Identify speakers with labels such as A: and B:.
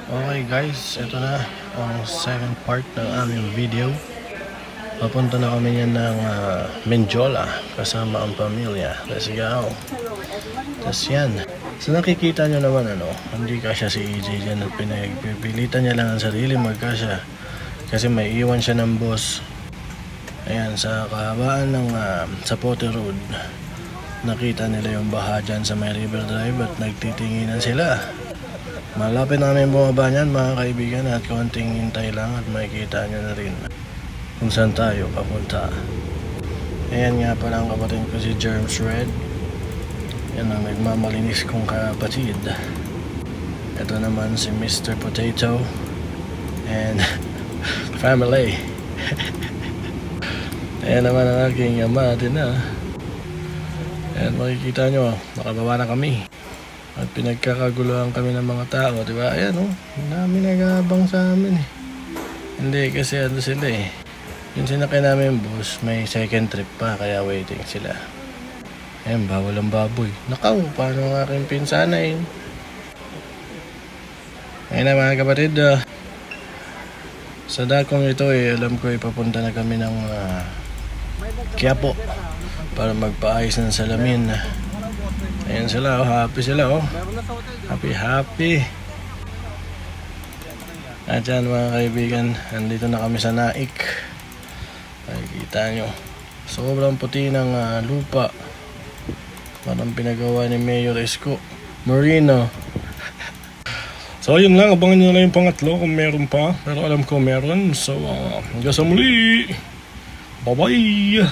A: Okay guys, ito na ang second part ng aming video. Papunta na kami yan ng Menjola kasama ang pamilya. Let's go. Tapos yan. So nakikita nyo naman hindi kasya si EJ dyan at pinagpipilitan niya lang ang sarili magkasya. Kasi may iwan siya ng boss. Ayan, sa kahabaan ng Zapote Road. Nakita nila yung baha dyan sa may River Drive at nagtitinginan sila. Malapit namin bumaba niyan mga kaibigan at konting hintay lang at makikita nyo na rin kung saan tayo papunta. Ayan nga pala ang kapatid ko si Germs Red. Yan ang nagmamalinis kong kapatid. Ito naman si Mr. Potato and family. Ayan naman ang aking ama din na. Ayan makikita nyo, nakababa na kami. At pinagkakaguluhan kami ng mga tao, di ba? Ayan dami nag-aabang sa amin eh. Hindi kasi sila eh. Yung sinakay namin boss, may second trip pa kaya waiting sila. Ayan, bawal ang baboy. Nakaw, paano ang aking pinsana eh. Ayan na mga kapatid, sa dakong ito alam ko papunta na kami ng Quiapo para magpaayos ng salamin. Ayan sila happy sila happy. At yan mga kaibigan, andito na kami sa Naik. Makikita nyo sobrang puti ng lupa, parang pinagawa ni Mayor Isko Moreno. So yun lang, abangan nyo na yung pangatlo kung meron pa, pero alam ko meron. So hanggang sa muli, bye bye.